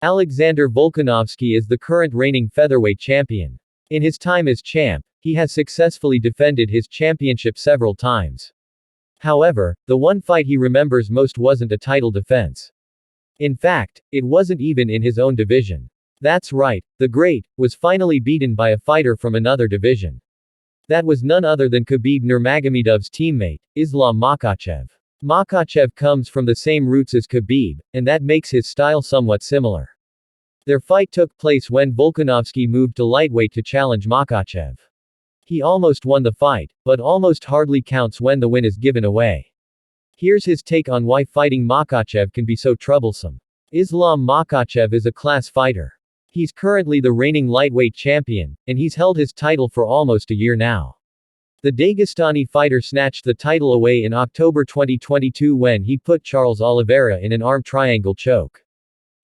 Alexander Volkanovski is the current reigning featherweight champion. In his time as champ, he has successfully defended his championship several times. However, the one fight he remembers most wasn't a title defense. In fact, it wasn't even in his own division. That's right, the Great was finally beaten by a fighter from another division. That was none other than Khabib Nurmagomedov's teammate, Islam Makhachev. Makhachev comes from the same roots as Khabib, and that makes his style somewhat similar. Their fight took place when Volkanovski moved to lightweight to challenge Makhachev. He almost won the fight, but almost hardly counts when the win is given away. Here's his take on why fighting Makhachev can be so troublesome. Islam Makhachev is a class fighter. He's currently the reigning lightweight champion, and he's held his title for almost a year now. The Dagestani fighter snatched the title away in October 2022 when he put Charles Oliveira in an arm triangle choke.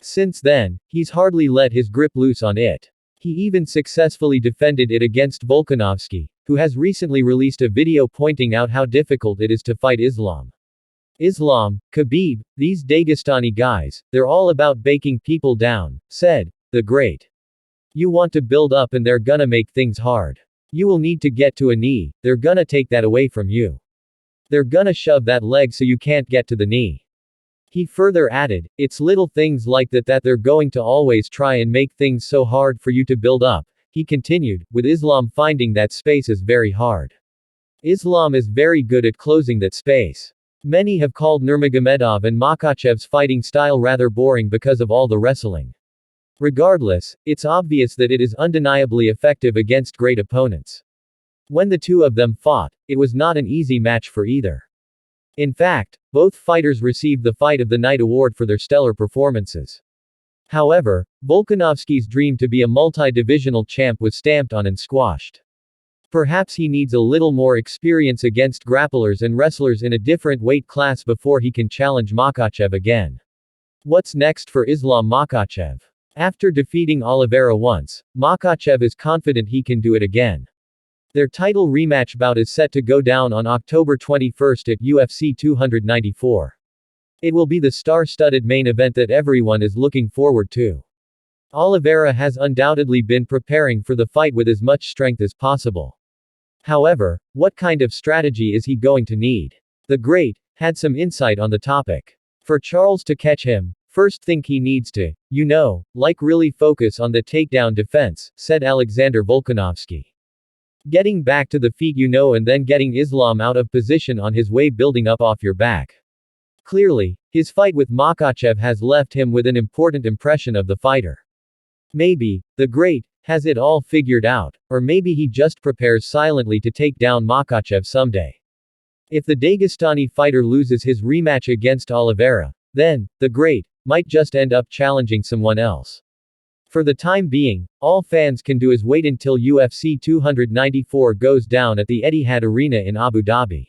Since then, he's hardly let his grip loose on it. He even successfully defended it against Volkanovski, who has recently released a video pointing out how difficult it is to fight Islam. Islam, Khabib, these Dagestani guys, they're all about baking people down, said the Great. You want to build up and they're gonna make things hard. You will need to get to a knee, they're gonna take that away from you. They're gonna shove that leg so you can't get to the knee. He further added, it's little things like that they're going to always try and make things so hard for you to build up. He continued, with Islam finding that space is very hard. Islam is very good at closing that space. Many have called Nurmagomedov and Makhachev's fighting style rather boring because of all the wrestling. Regardless, it's obvious that it is undeniably effective against great opponents. When the two of them fought, it was not an easy match for either. In fact, both fighters received the Fight of the Night award for their stellar performances. However, Volkanovski's dream to be a multi-divisional champ was stamped on and squashed. Perhaps he needs a little more experience against grapplers and wrestlers in a different weight class before he can challenge Makhachev again. What's next for Islam Makhachev? After defeating Oliveira once, Makhachev is confident he can do it again. Their title rematch bout is set to go down on October 21 at UFC 294. It will be the star-studded main event that everyone is looking forward to. Oliveira has undoubtedly been preparing for the fight with as much strength as possible. However, what kind of strategy is he going to need? The Great had some insight on the topic. For Charles to catch him, first thing he needs to, really focus on the takedown defense, said Alexander Volkanovski. Getting back to the feet and then getting Islam out of position on his way building up off your back. Clearly, his fight with Makhachev has left him with an important impression of the fighter. Maybe, the Great has it all figured out, or maybe he just prepares silently to take down Makhachev someday. If the Dagestani fighter loses his rematch against Oliveira, then, the Great might just end up challenging someone else. For the time being, all fans can do is wait until UFC 294 goes down at the Etihad Arena in Abu Dhabi.